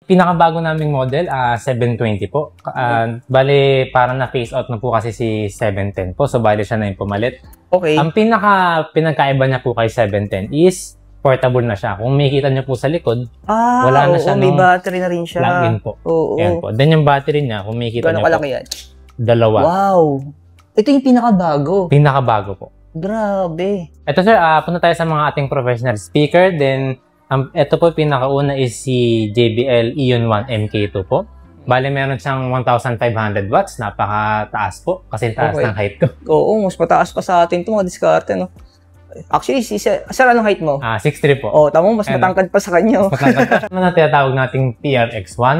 Pinakabago naming model, 720 po. Bale, parang na-phase out na po kasi si 710 po. So, bale siya na yung pumalit. Okay. Ang pinagkaiba niya po kay 710 is portable na siya. Kung makikita niyo po sa likod, wala na siya may battery na rin siya. Plug-in po. Ayan po. Then yung battery niya, kung makikita niyo po, kalaki yan? 2. Wow. Ito yung pinakabago. Pinakabago po. Grabe. Ito sir, punta tayo sa mga ating professional speaker. Then, ito po pinakauna is si JBL Eon 1 MK2 po. Bale, meron siyang 1,500 watts. Napakataas po. Kasi taas ng height ko. Oo, mas mataas pa sa atin ito mga diskarte, no? Actually, sir, anong height mo? 6'3 po. Oo, tamo, mas matangkad pa sa kanya. Mas matangkad. Ano na tinatawag nating PRX1.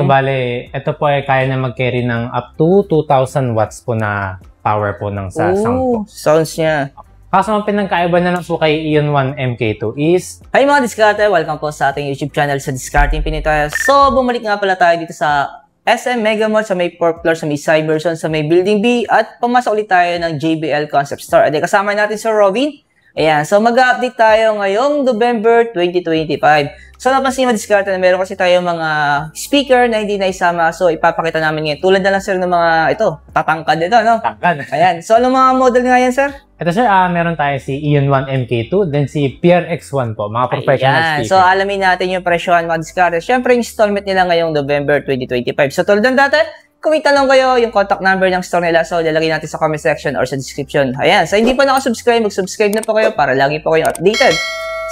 So, bale, ito po ay kaya na mag-carry ng up to 2,000 watts po na power po ng sa sound po. Sounds niya. Kaso ang pinagkaiba na lang po kay Eon 1 MK2 is... Hi mga diskarte! Welcome po sa ating YouTube channel sa Discarding Pinitaya. So, bumalik nga pala tayo dito sa SM Mega Mall sa may 4th floor, sa may Cyberson, sa may Building B, at pumasok ulit tayo ng JBL Concept Store. At kasama natin si Robin. Ayan, so mag-update tayo ngayong November 2025. So napansin mo diskarte na meron kasi tayo mga speaker na hindi naisama. So ipapakita namin ngayon. Tulad na lang sir ng mga ito, tatangkad ito, no? Tatangkad. Ayan, so anong mga model nga yan sir? Ito sir, meron tayo si Eon 1 MK2, then si PRX1 po, mga professional speaker. So alamin natin yung presyohan mga diskarte. Siyempre installment nila ngayong November 2025. So tulad ng dati, kung may tanong kayo, yung contact number ng store nila, so lalagay natin sa comment section or sa description. Ayan, so hindi pa nakasubscribe, mag-subscribe na po kayo para lagi po kayong updated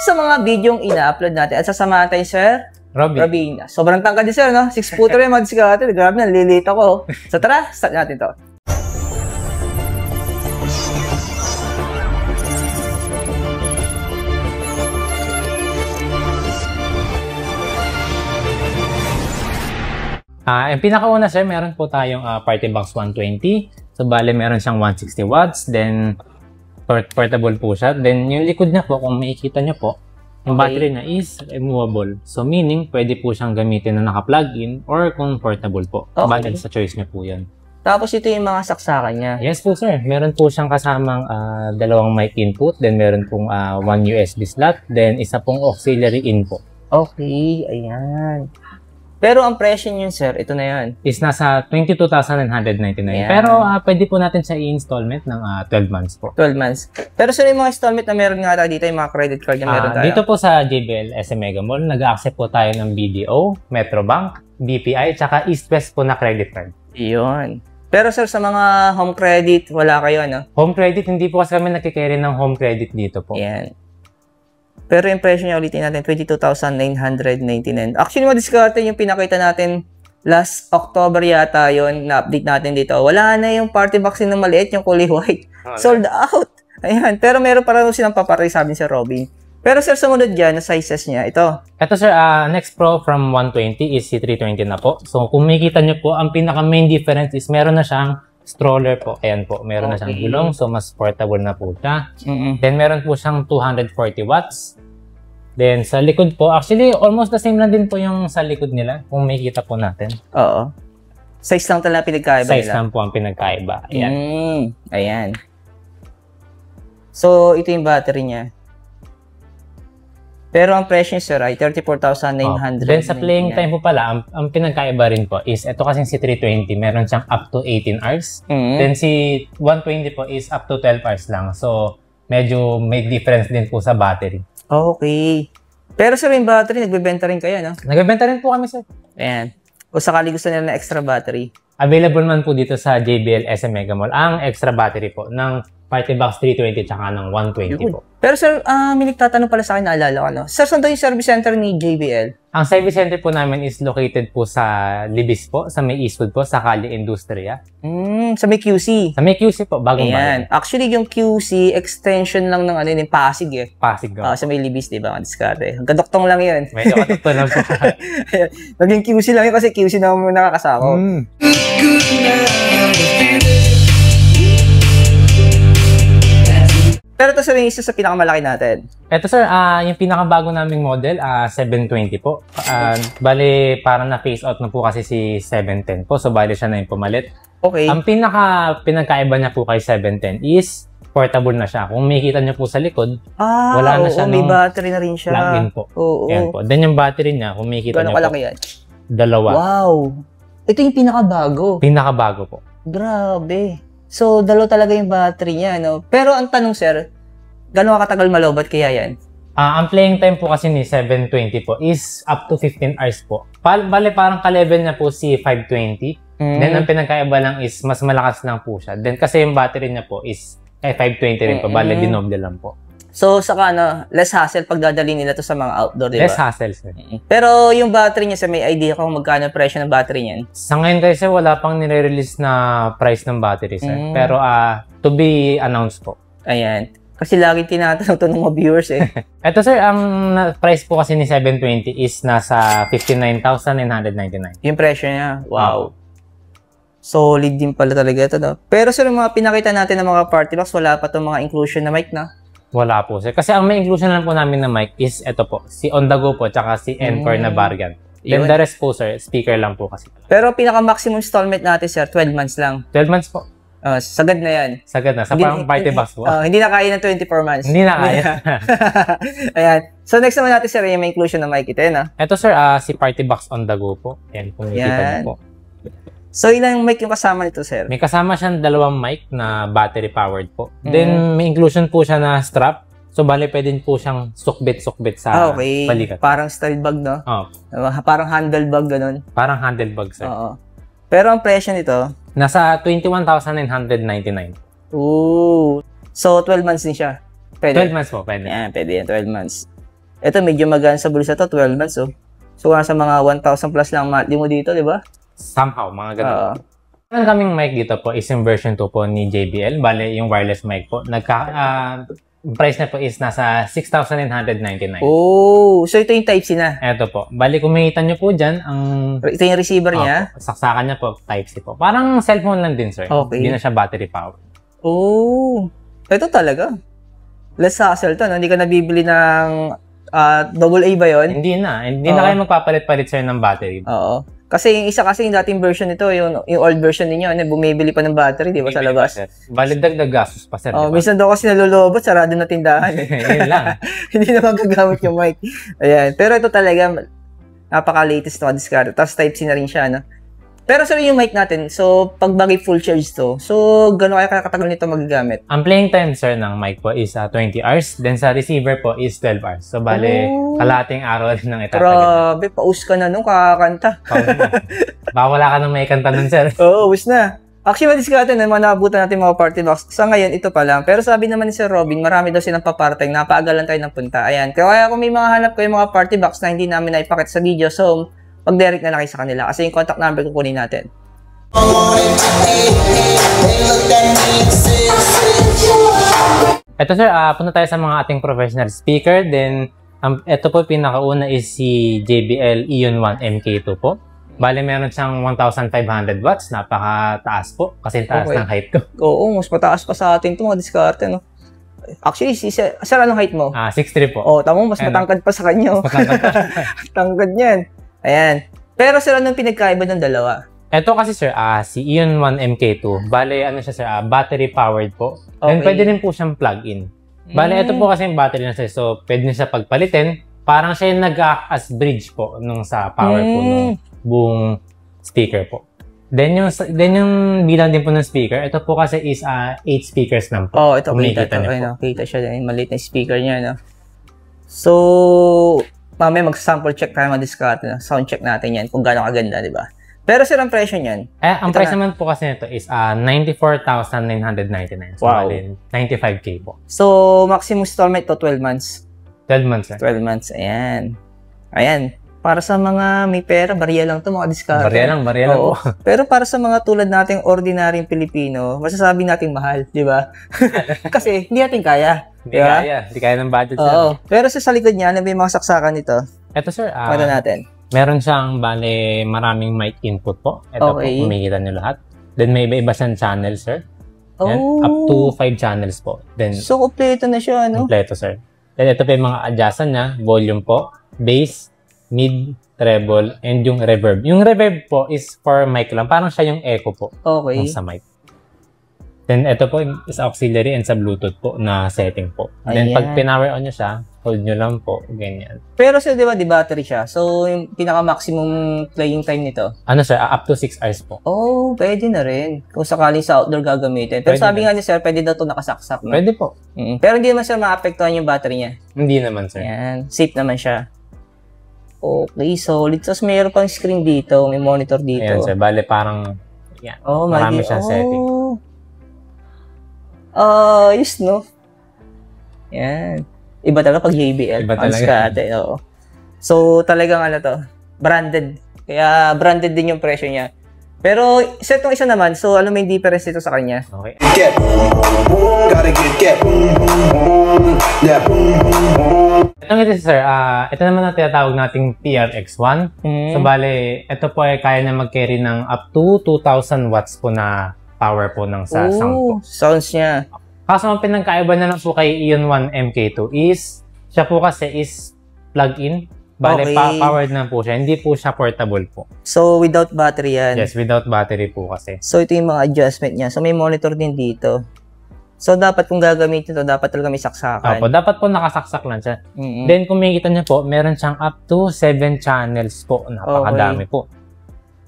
sa mga videong ina-upload natin. At sasamahan tayo, Sir Robin. Sobrang tangkad din, Sir, no? 6 footer yung mga diskarte. Grabe na, nalilito ko. So tara, start natin to. Yung pinakauna sir, meron po tayong Party Box 120. So, bale, meron siyang 160 watts. Then, portable po siya. Then, yung likod niya po, kung makikita niyo po, yung battery na is removable. So, meaning, pwede po siyang gamitin na naka-plug-in or kung portable po. Bale, sa choice niyo po yan. Tapos, ito yung mga saksakan niya. Yes po sir. Meron po siyang kasamang 2 mic input. Then, meron pong 1 USB slot. Then, isa pong auxiliary in po. Okay, ayan. Pero ang presyo niyo, sir, ito na yan. Is nasa 22,999. Pero pwede po natin siya i-installment ng 12 months po. 12 months. Pero sir, yung mga installment na meron nga tayo dito, yung mga credit card na meron tayo. Dito po sa JBL SM Mega Mall, nag-accept po tayo ng BDO, Metrobank, BPI, tsaka East West po na credit card. Iyon. Pero sir, sa mga home credit, wala kayo, ano? Home credit, hindi po kasi kami nagkikerry ng home credit dito po. Yan. Pero yung presyo niya ulitin natin, 22,999. Actually, madiskarte yung pinakita natin last October yata yon na-update natin dito. Wala na yung party box na maliit, yung kulay white. Sold out. Ayan. Pero meron pa rin silang paparty, sabi ni Sir Robin. Pero sir, sumunod dyan, na sizes niya, ito. Ito sir, Next Pro from 120 is si 320 na po. So, kung makikita nyo po, ang pinaka-main difference is meron na siyang stroller po. Ayan po, meron na siyang gulong. So, mas portable na po siya. Then, meron po siyang 240 watts. Then, sa likod po, actually, almost the same lang din po yung sa likod nila. Kung makikita po natin. Oo. Size lang talaga pinagkaiba nila. Size lang po ang pinagkaiba. Ayan. Ayan. So, ito yung battery niya. Pero ang presyo niya, sir, ay 34,900. Then, sa playing time po pala, ang pinagkaiba rin po is, ito kasing si 320, meron siyang up to 18 hours. Then, si 120 po is up to 12 hours lang. So, medyo may difference din po sa battery. Okay. Pero sir, yung battery, nagbebenta rin kayo, no? Nagbebenta rin po kami, sir. Ayan. O sakali gusto nila na extra battery. Available man po dito sa JBL SM Mega Mall ang extra battery po ng Party Box 320 tsaka ng 120 po. Pero sir, may nagtatanong pala sa akin, naalala ko, no? Sir, saan daw yung service center ni JBL? Ang service center po namin is located po sa Libis po, sa may Eastwood po, sa Calle Industria. Sa may QC. Sa may QC po, bagong bayan. Actually, yung QC, extension lang ng yung Pasig eh. Pasig. Sa may Libis, di ba? Diskarte. Gadoktong lang yun. Medyo kadoktong lang po. Naging QC lang yun kasi QC na mo nakakasako. Pero ito sir, yung isa sa pinakamalaki natin. Ito sir, yung pinakabago naming model, 720 po. Bale, parang na-phase out na po kasi si 710 po. So, bale siya na yung pumalit. Okay. Ang pinagkaiba niya po kay 710 is portable na siya. Kung makikita niyo po sa likod, wala na siya may battery na rin siya. Plug-in po. Yan po. Then yung battery niya, kung makikita niyo po, kalaki yan? Dalawa. Wow! Ito yung pinakabago. Pinakabago po. Grabe. So, dalawa talaga yung battery niya, no? Pero ang tanong, sir, gano'n katagal malobat kaya yan? Ang playing time po kasi ni 720 po is up to 15 hours po. Bale, parang ka-level niya po si 520. Then, ang pinagkaiba lang is mas malakas lang po siya. Then, kasi yung battery niya po is 520 rin po. Bale, dinoble lang po. So, saka less hassle pag dadali nila to sa mga outdoor, di ba? Less hassle, sir. Pero yung battery niya, may idea ka kung magkano presyo ng battery niyan? Sa ngayon kasi wala pang nire-release na price ng battery, sir. Pero to be announced po. Ayan. Kasi lagi tinatanong to ng mga viewers eh. Ito, sir, ang price po kasi ni 720 is nasa 59,999. Yung presyo niya, wow. Solid din pala talaga ito, no? Pero sir, yung mga pinakita natin ng mga party box, wala pa itong mga inclusion na mic na? Wala po, sir. Kasi ang may inclusion lang po namin na mic is ito po, si On The Go po, tsaka si Encore na variant. Then the rest po, sir, speaker lang po kasi. Pero pinaka-maximum installment natin, sir, 12 months lang. 12 months po. Sagad na yan. Sagad na. Sa parang party box po. Hindi na kaya ng 24 months. Hindi na kaya. Ayan. So next naman natin, sir, yung may inclusion na mic ito, yun, Ito, sir, si Party Box On The Go po. Yan, kung nakikita niyo po. So, ilang mic yung kasama nito, sir? May kasama siyang dalawang mic na battery-powered po. Then, may inclusion po siya na strap. So, bale, pwede po siyang sukbit-sukbit sa balikat. Parang style bag, no? Oo. Parang handle bag, ganun. Parang handle bag, sir. Oo. Pero ang presyo nito? Nasa 21,999. Ooh. So, 12 months din siya? Pwede? 12 months po, pwede. Yan, pwede yan, 12 months. Ito, medyo magaan sa bulsa to, 12 months, oh. So, nasa mga 1,000 plus lang monthly mo dito, di ba? Somehow, mga ganun. Ang kaming mic dito po is yung version 2 po ni JBL. Bale, yung wireless mic po. Price na po is nasa 6,999. Oh, so ito yung Type-C na? Ito po. Bale, kung makita nyo po dyan, ito yung receiver niya? Saksakan niya po, Type-C po. Parang cellphone lang din, sir. Okay. Hindi na siya battery power. Oh, ito talaga. Less hassle to, no? Hindi ka nabibili ng AA ba yun? Hindi na. Hindi na kayo magpapalit-palit, sir, ng battery. Oo. Kasi yung isa kasi yung dating version nito, yung old version ninyo, bumibili pa ng battery, di ba, sa labas? Bale, dagdag gastos pa, sir. Minsan daw kasi nalulobot, sarado na tindahan. Yun lang. Hindi na magagamit yung mic. Ayan. Pero ito talaga, napaka-latest na discard. Tapos Type-C na rin siya, no? Pero sir, yung mic natin, so pag bagay full charge to, so gano'n kaya katagal nito magagamit? Ang playing time, sir, ng mic po is 20 hours. Then sa receiver po is 12 hours. So bale, kalating araw rin ng itatagal. Grabe, paus ka na nung kakakanta. Baka wala ka nang may kanta nun, sir. Oo, us na. Actually, madiskarte na mga naabutan natin mga party box. Sa ngayon, ito pa lang. Pero sabi naman ni Sir Robin, marami daw silang paparteng. Napaagalan tayo ng punta. Ayan. Kaya kung may mga hanap kayo mga party box na hindi namin naipakita sa video, so mag-direct na lang kayo sa kanila. Kasi yung contact number kukunin natin. Ito, sir, punta tayo sa mga ating professional speaker. Then, ito po pinakauna is si JBL Eon 1 MK2 po. Bale, meron siyang 1,500 watts. Napakataas po. Kasi taas ng height ko. Oo, mas mataas pa sa atin ito mga diskarte, no? Actually, sir, anong height mo? 6'3 po. Oo, tamo, mas matangkad pa sa kanya. Tangkad niyan. Ayan. Pero sir, anong pinagkaiba ng dalawa? Ito kasi, sir, si Eon 1 MK2. Bale, ano siya, sir, battery powered po. Then, pwede rin po siyang plug-in. Bale, ito po kasi yung battery na, sir. So, pwede niya siya pagpalitin. Parang siya yung nag-act as bridge po nung sa power po nung buong speaker po. Then yung bilang din po ng speaker, ito po kasi is 8 speakers lang po. Oh, ito kita niyo po. Kita siya din, maliit na speaker niya, no. So, mamaya mag-sample check tayo mag-discard, no? Sound check natin yan kung gaano kaganda, di ba? Pero sir, ang presyo niyan? Ang price naman po kasi nito is 94,999. So, wow. 95K po. So, maximum installment to 12 months. 12 months, sir. 12 months, ayan. Ayan. Para sa mga may pera, barya lang to mga discard. Barya lang po. Pero para sa mga tulad nating ordinaryong Pilipino, masasabi nating mahal, di ba? Kasi hindi natin kaya. Hindi kaya. Hindi kaya ng budget, sir. Oo. Pero sa likod niya, ano ba yung mga saksakan nito? Ito, sir. Pwede natin. Meron siyang, bale, maraming mic input po. Ito po, kumikita niyo lahat. Then may iba siyang channel, sir. Yan, up to 5 channels po. Then, so, kompleto na siya, no? Kompleto, sir. Then ito pa yung mga adjustan niya. Volume po, bass, mid, treble, and yung reverb. Yung reverb po is for mic lang. Parang siya yung echo po. Okay. Sa mic. Then, ito po is auxiliary and sa Bluetooth po na setting po. Then, pag pinower on nyo siya, hold nyo lang po, ganyan. Pero sir, di ba, di battery siya? So, yung pinaka-maximum playing time nito? Ano sir, up to 6 hours po. Oh, pwede na rin. Kung sakaling sa outdoor gagamitin. Pero Pwede sabi na. nga ni sir, pwede daw ito nakasaksak. No? Pwede po. Pero hindi naman sir maapektuhan yung battery niya. Hindi naman sir. Ayan, safe naman siya. Okay, solid. Tapos mayroon pang screen dito, may monitor dito. Ayan sir, bale parang, yan, Oh, marami siyang setting. Yes, no? Yan. Iba talaga pag JBL. Iba talaga. Skate, oo. So, talagang ano to, branded. Kaya branded din yung presyo niya. Pero, set tong isa naman, so ano may difference dito sa kanya? Okay. Get gotta get yeah. Ito nga sir, ito naman ang tinatawag nating TRX1. So bale, ito po ay kaya na mag-carry ng up to 2,000 watts po na power po ng sa sound po. Sounds niya. Kaso ang pinagkaiba na lang po kay Ion 1 MK2 is, siya po kasi is plug-in. Bale, Okay. powered na po siya. Hindi po siya portable po. So, without battery yan. Yes, without battery po kasi. So, ito yung mga adjustment niya. So, may monitor din dito. So, dapat kung gagamitin ito, dapat talaga may saksakan. Opo, dapat po nakasaksak lang siya. Mm-mm. Then, kung makikita niyo po, meron siyang up to 7 channels po. Napakadami po.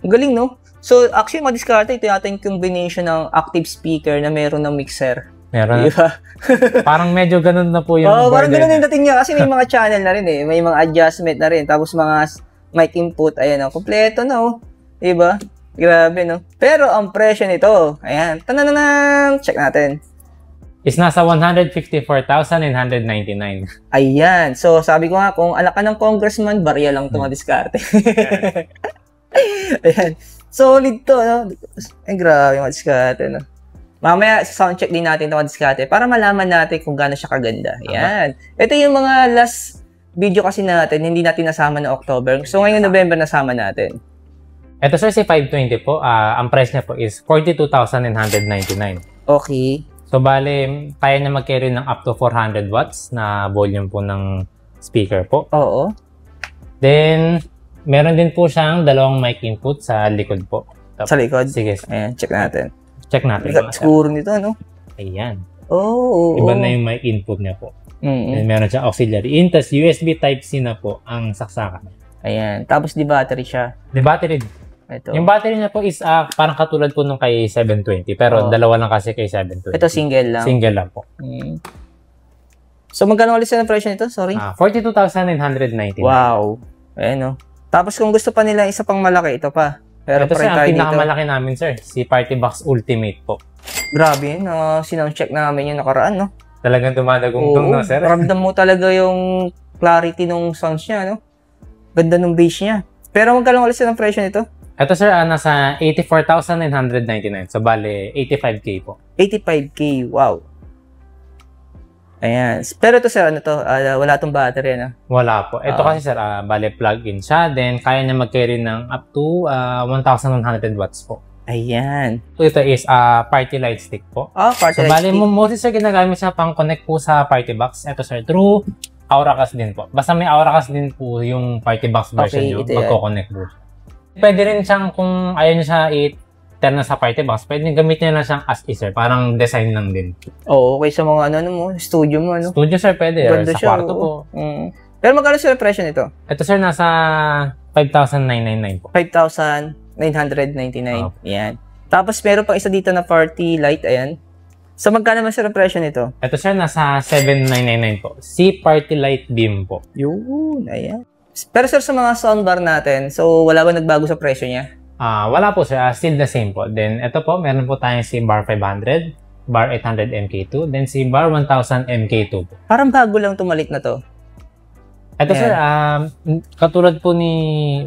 Ang galing, no? So, actually, madiskarte, ito yata yung combination ng active speaker na meron ng mixer. Meron. Diba? Parang medyo ganun na po yung Parang border. ganun yung dating niya kasi may mga channel na rin eh. May mga adjustment na rin. Tapos mga mic input, ayan o. Kompleto na o. Diba? Grabe no. Pero ang presyo nito, ayan. Tanananan! Check natin. Is nasa 154,999. Ayan. So, sabi ko nga, kung anak ka ng congressman, barya lang ito madiskarte. Ayan. Solid to, no? Ay, grabe madiskarte, no? Mamaya, soundcheck din natin ito madiskarte para malaman natin kung gaano siya kaganda. Ayan. Ito yung mga last video kasi natin, hindi natin nasama na October. So, ngayong November nasama natin. Ito sir, si 520 po, ang price niya po is 42,999. Okay. So, bale, kaya niya mag-carry ng up to 400 watts na volume po ng speaker po. Oo. Then, meron din po siyang dalawang mic input sa likod po. Sa likod? Sige, Ayan, check natin. check natin. Bigat siguro nito, no? Ayan. Oo. Iba na yung mic input niya po. Mm-mm. Then, meron siya auxiliary in, tas USB Type-C na po ang saksakan. Ayan. Tapos di battery siya. The battery, Ito. yung battery niya po is parang katulad po nung kay 720, pero dalawa lang kasi kay 720. Ito single lang. Single lang po. So magkano ulit ang presyo nito? Sorry. 42,999. Wow. Ayan, no? Tapos kung gusto pa nila isa pang malaki, ito pa. Pero Ito pa sir, rin ang tayo dito. pinakamalaki namin sir, si Party Box Ultimate po. Grabe yun. Sinocheck namin yung nakaraan, no? Talagang dumadagungtong, no sir? Ramdam mo talaga yung clarity ng sounds niya, no? Ganda ng bass niya. Pero magkano ulit ang presyo nito? Ito sir, nasa 84,999. So, bale, 85K po. 85K. Wow. Ayan. Pero ito sir, ano to? Wala tong battery, ano? Wala po. Ito kasi sir, bale, plug-in siya. Then, kaya niya mag-carry ng up to 1,100 watts po. Ayan. So, ito is party light stick po. Party So, bale, mostly sir, ginagamit siya pang connect po sa party box. Ito sir, through Auracast din po. Basta may Auracast din po yung party box version nyo, magko-connect po. Pwede rin siyang, kung ayaw nyo siya turn na sa party box, pwede gamitin nyo na siyang as is sir. Parang design lang din. Oo, okay sa mga ano mo, studio mo, ano? Studio sir, pwede. Or Ganda sa siya, kwarto po. Pero magkano sir presyo nito? Ito sir, nasa 5,999 po. 5,999. Ayan. Tapos meron pang isa dito na party light, ayan. So magkano man sir ang presyo nito? Ito sir, nasa 7,999 po. Si Party Light Beam po. Yun, ayan. Pero sir, sa mga soundbar natin, so wala ba nagbago sa presyo niya? Wala po sir, still the same po. Then ito po, meron po tayong si Bar 500, Bar 800 MK2, then si Bar 1000 MK2 po. Parang bago lang tumalit na to. Ito sir, katulad po ni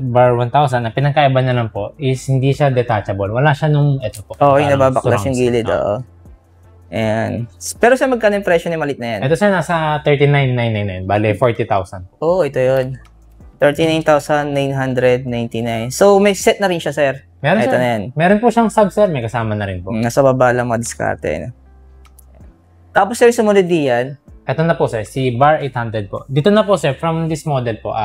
Bar 1000, ang pinagkaiba na lang po is hindi siya detachable. Wala siya nung ito po. Oo, yung nababaklas yung surround gilid, sound. oo. Ayan. Pero sir, magkano yung presyo ni malit na yan? Ito sir, nasa 39,999, bale 40,000. Oo, ito yun. 39,999. So, may set na rin siya, sir. Meron Ito sir. na yan. Meron po siyang sub sir, may kasama na rin po. Nasa baba lang mga diskarte. No? Tapos, sir, sumunod diyan. Ito na po sir, si Bar 800 po. Dito na po sir, from this model po,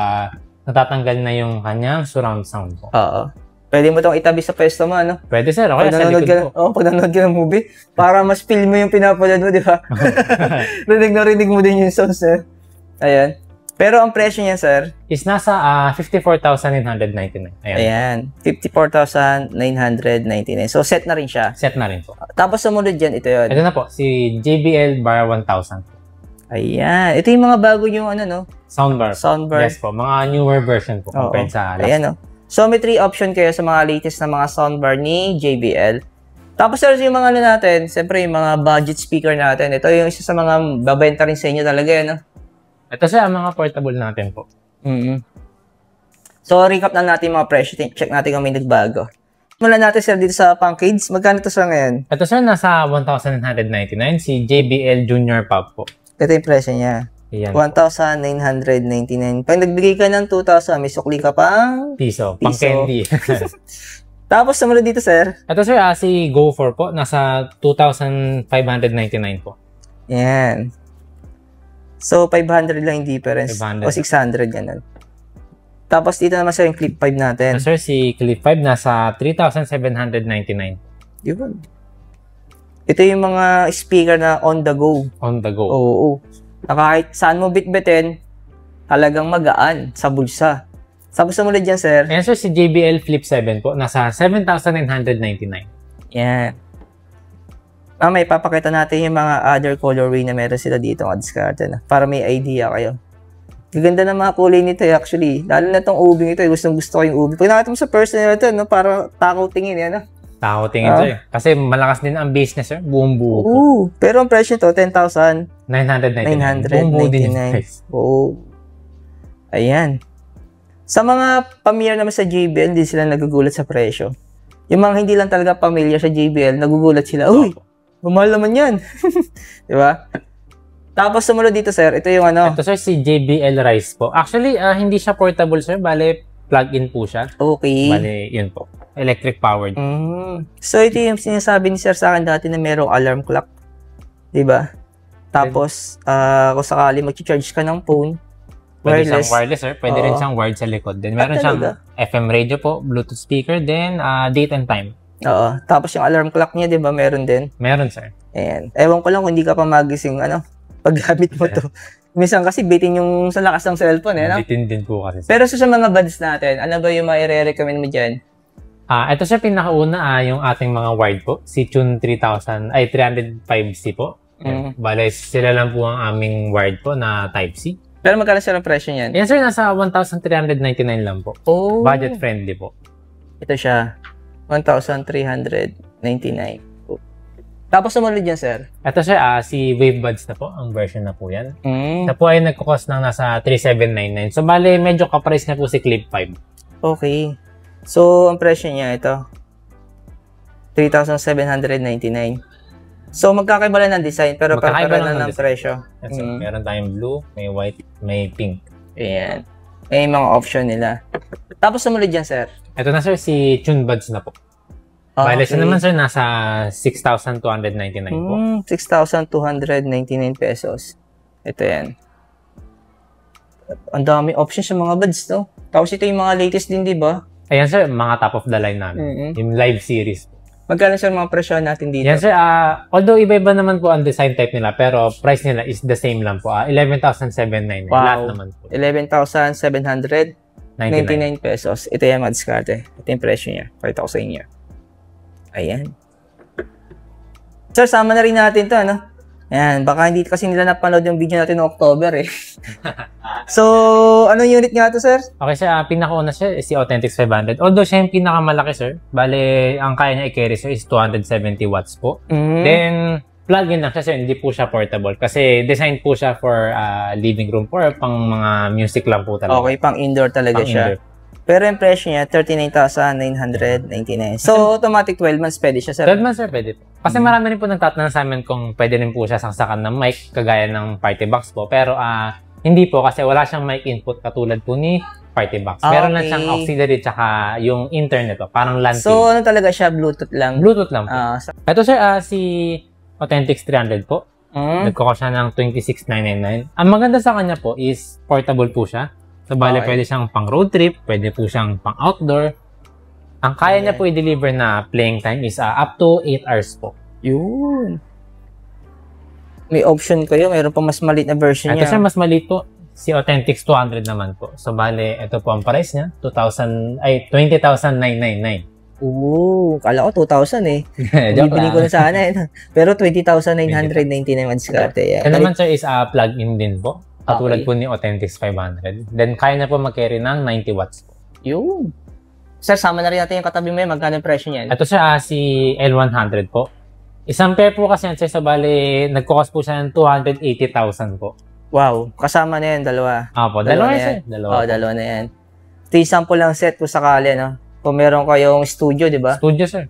natatanggal na yung kanyang surround sound po. Oo. Pwede mo itong itabi sa pwesto mo, ano? Pwede sir, okay, Pag sa nanonood likod po. pag nanonood ka ng movie, para mas feel mo yung pinapanood mo, di ba? rinig mo din yung sounds, eh. Ayan. Pero ang presyo niya, sir, Is nasa 54,999. Ayan. ayan, 54,999. So, set na rin siya. Set na rin po. Tapos sumunod dyan, ito yun. Ito na po, si JBL Bar 1000. Ayan. Ito yung mga bago yung ano, no? Soundbar. Soundbar. Yes po, mga newer version po Oo. compared sa last. Ayan, no? So, may 3 option kayo sa mga latest na mga soundbar ni JBL. Tapos, sir, yung mga ano natin, siyempre, yung mga budget speaker natin. Ito yung isa sa mga babenta rin sa inyo talaga, no? Ito siya ang mga portable natin po. So, recap na natin yung mga presyo. Check natin kung may nagbago. Mula natin, sir, dito sa Pancades. Magkano ito sa ngayon? Ito sir, nasa 1,999. Si JBL Junior Pub po. Ito yung presyo niya. Ayan. 1,999. Pag nagbigay ka ng 2,000, may sukli ka pang... Piso. Pang candy. Tapos, sumunod dito, sir. Ito sir, si Go4 po. Nasa 2,599 po. Yan. So, 500 lang yung difference. 500. O 600, ganun. Tapos, dito naman, sir, yung Clip 5 natin. Ito sir, si Clip 5 nasa 3,799. Yun. Ito yung mga speaker na on the go. On the go. Oo. Na kahit saan mo bitbitin, talagang magaan sa bulsa. Tapos sumunod dyan, sir. Ayan sir, si JBL Flip 7 po. Nasa 7,999. Yan. May papakita natin yung mga other colorway na meron sila dito ng diskarte na para may idea kayo. Gaganda ng mga kulay nito actually. Lalo na itong ubing ito. Gustong gusto ko yung ubing. Pag nakita mo sa personal ito, no, para takaw tingin yan. No? Tao tingin sir. Kasi malakas din ang business sir. Buong buo po. Pero ang presyo nito, 10,999. 999. Buong buo din yung price. Oo. Ayan. Sa mga pamilyar naman sa JBL, hindi sila nagugulat sa presyo. Yung mga hindi lang talaga pamilyar sa JBL, nagugulat sila. Uy, bumahal naman yan. Diba? Tapos sumunod dito, sir. Ito yung ano. Ito sir, si JBL Rise po. Actually, hindi siya portable sir. Bale, plug-in po siya. Okay. Bale, yun po. Electric powered. So, ito yung sinasabi ni sir sa akin dati na merong alarm clock. Diba? Tapos, kung sakali mag-charge ka ng phone, Pwede wireless. siyang wireless sir. Pwede rin siyang wired sa likod. Then meron siyang FM radio po, Bluetooth speaker, then date and time. Oo. Tapos yung alarm clock niya, di ba, meron din. Meron sir. Ayan. Ewan ko lang kung hindi ka pa magising, paggamit mo to. Minsan kasi bitin yung sa lakas ng cellphone, no? Bitin din po kasi sir. Pero sa mga buds natin, ano ba yung mai-recommend mo dyan? Ito siya pinakauna, yung ating mga wired po. Si Tune 305C po. Bale, sila lang po ang aming wired po na Type-C. Pero magkano siya ng presyo niyan? Yan sir, nasa 1,399 lang po. Oh. Budget friendly po. Ito siya. 1,399. Tapos sumunod dyan, sir. Ito siya, si Wavebuds na po. Ang version na po yan. Ito Mm. po ay nagkukos ng nasa 3,799. So, bale, medyo kaprice na po si Clip 5. Okay. So, ang presyo niya ito. 3,799. So, magkakaiba lang ng design, pero Magkakaiba parang lang ng ng presyo. Yes, sir. Meron tayong blue, may white, may pink. Ayan. May mga option nila. Tapos sumunod dyan, sir. Ito na sir, si TuneBuds na po. Bale, siya naman sir, nasa 6,299 po. 6,299 pesos. Ito yan. Ang dami options sa mga buds, no? Tapos ito yung mga latest din, di ba? Ayan sir, mga top of the line namin. Yung live series. Magkano sir mga presyo natin dito? Yan sir, although iba-iba naman po ang design type nila, pero price nila is the same lang po. 11,799. Wow. Lahat naman po. 11,799 99. pesos. Ito yung mga diskarte. Ito yung presyo niya. Pakita ko sa inyo. Ayan. Sir, sama na rin natin to, ano? Ayan, baka hindi kasi nila napanood yung video natin noong October, eh. So, anong unit nga to, sir? Okay sir, pinakauna sir is si Authentics 500. Although siya yung pinakamalaki sir, bale, ang kaya niya i-carry sir is 270 watts po. Then, plug-in lang siya sir, hindi po siya portable. Kasi design po siya for living room or pang mga music lang po talaga. Okay, pang indoor talaga siya. Indoor. Pero yung presyo niya, 39,999. So, automatic 12 months pwede siya, sir. 12 months sir, pwede po. Kasi marami rin po nagtatanong sa amin kung pwede rin po siya saksakan ng mic, kagaya ng party box po. Pero hindi po kasi wala siyang mic input katulad po ni party box. Meron lang siyang auxiliary tsaka yung internet po, parang LAN. So, ano talaga siya? Bluetooth lang? Bluetooth lang po. Ito sir, si Authentics 300 po. Nagkoko siya ng 26,999. Ang maganda sa kanya po is portable po siya. So, bale, pwede siyang pang road trip, pwede po siyang pang outdoor. Ang kaya niya po i-deliver na playing time is up to 8 hours po. Yun. May option kayo, mayroon pa mas maliit na version Ito niya. sir, mas maliit po. Si Authentics 200 naman po. So, bale, ito po ang price niya. 20,999. Oo, kala ko 2,000 eh. Joke Bibili lang. ko na sana eh. Pero 20,999 ang diskarte. Ito naman sir is plug-in din po. Katulad po ni Authentics 500. Then, kaya na po mag-carry ng 90 watts po. Yun. Sir, sama na rin natin yung katabi mo yun. Magkano yung presyo niyan? Ito sir, si L100 po. Isang pair po kasi yan sir. So, bale, nagkukos po siya ng 280,000 po. Wow, kasama na yan, dalawa. Opo, na dalawa sir. yan. Dalawa. Oo, dalawa na yan. Ito yung sample lang set kung sakali, no? Kung meron kayong studio, di ba? Studio sir.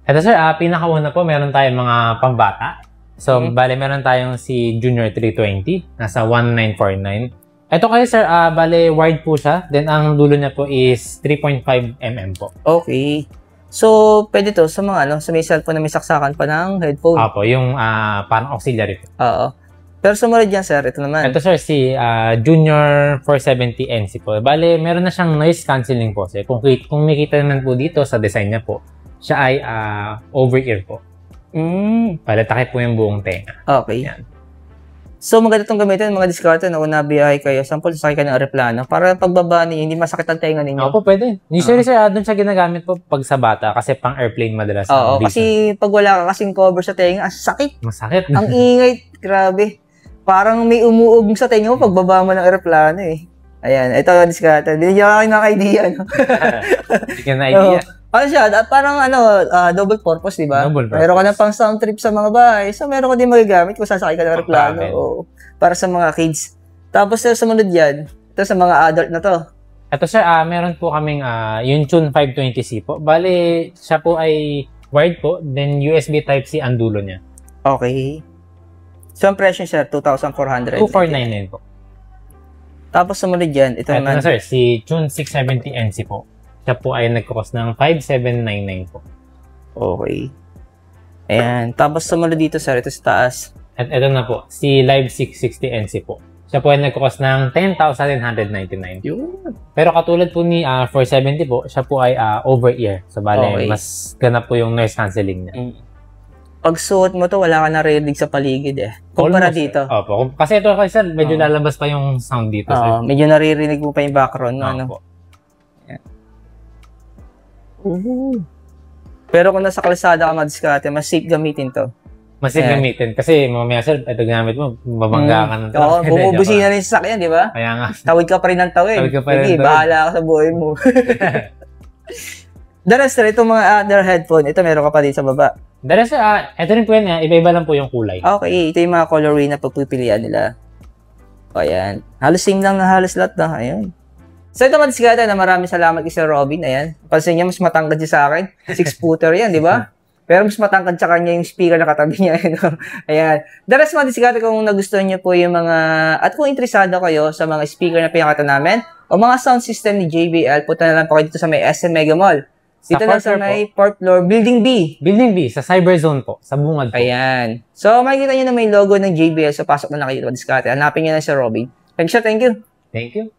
Ito sir, pinakauna po, meron tayong mga pambata. So, bale, meron tayong si Junior 320, nasa 1949. Ito kayo sir, bale, wide po siya. Then, ang dulo niya po is 3.5 mm po. Okay. So, pwede to sa mga, sa may cellphone na may saksakan pa ng headphone. Opo, yung parang auxiliary po. Oo. Pero sumunod yan, sir. Ito naman. Ito sir, si Junior 470 NC po. Bale, meron na siyang noise cancelling po sir. Kung makita naman po dito sa design niya po, siya ay over-ear po. Bale, takip po yung buong tenga. Okay. Yan. So, maganda itong gamitin, mga diskarte na kung nabiyahe kayo. Sample, sakay ka ng aeroplano. Para pagbaba niyo, hindi masakit ang tenga ninyo. Opo, pwede. Usually sir, doon siya ginagamit po pag sa bata kasi pang airplane madalas. Oo, kasi pag wala ka kasing cover sa tenga, sakit. Masakit. Ang ingay, grabe. Parang may umuug sa tenga mo pagbaba mo ng aeroplano eh. Ayan, ito ang diskarte. Binigyan ko kayo ng idea, no? Hindi ka na idea. Ano siya, parang double purpose, di ba? Double purpose. Meron ka na pang sound trip sa mga bahay. So, meron ka din magagamit kung sasakay ka ng aeroplano. O, para sa mga kids. Tapos, sa sumunod yan, ito sa mga adult na to. Ito sir, meron po kaming yung Tune 520C po. Bale, siya po ay wired po, then USB Type-C ang dulo niya. Okay. So, ang presyo sir, 2,400. 2499 po. Tapos, sumunod yan, ito Ito naman. na sir, si Tune 670 NC po. Siya po ay nagkakos ng 5799 po. Okay. Ayan. Tapos, sumunod dito sir, ito sa taas. At ito na po, si Live 660 NC po. Siya po ay nagkakos ng 10,999. Yun. Pero katulad po ni 470 po, siya po ay over-ear. So, bale, Okay. mas ganap po yung noise cancelling niya. Pag suot mo to, wala ka naririnig sa paligid eh. Kumpara Almost, dito. Opo. Kasi ito kasi sir, medyo lalabas pa yung sound dito. Sir. Medyo naririnig mo pa yung background. No, Opo. Pero kung nasa kalsada ka madiskarte, mas safe gamitin to. Mas gamitin. Kasi mamaya sir, ito gamit mo, babangga ka ng Oo, bumubusina rin sa sakyan, di ba? Kaya nga. Tawid ka pa rin ng tawid. Tawid ka pa rin Sige, ng tawid. bahala ka sa buhay mo. The rest, itong mga other headphone, ito meron ka pa din sa baba. Dahil sir, ito rin po yan, iba-iba lang po yung kulay. Okay, ito yung mga colorway na pagpipilian nila. O, ayan. Halos same lang na halos lahat na. Ayan. So, ito madiskarte na maraming salamat kay Sir Robin. Ayan. Pansin niya, mas matangkad siya sa akin. 6-footer yan, di ba? Pero mas matangkad sa kanya yung speaker na katabi niya. Ayan. The rest madiskarte kung nagustuhan niyo po yung mga, at kung interesado kayo sa mga speaker na pinakita namin, o mga sound system ni JBL, punta na lang po kayo dito sa may SM Mega Mall. Dito lang sa may 4th floor, Building B. Building B, sa Cyberzone po, sa Bungad po. Ayan. So, makikita nyo na may logo ng JBL. So, pasok na lang kayo dito. Hanapin nyo na si Robin. Thank you. Thank you.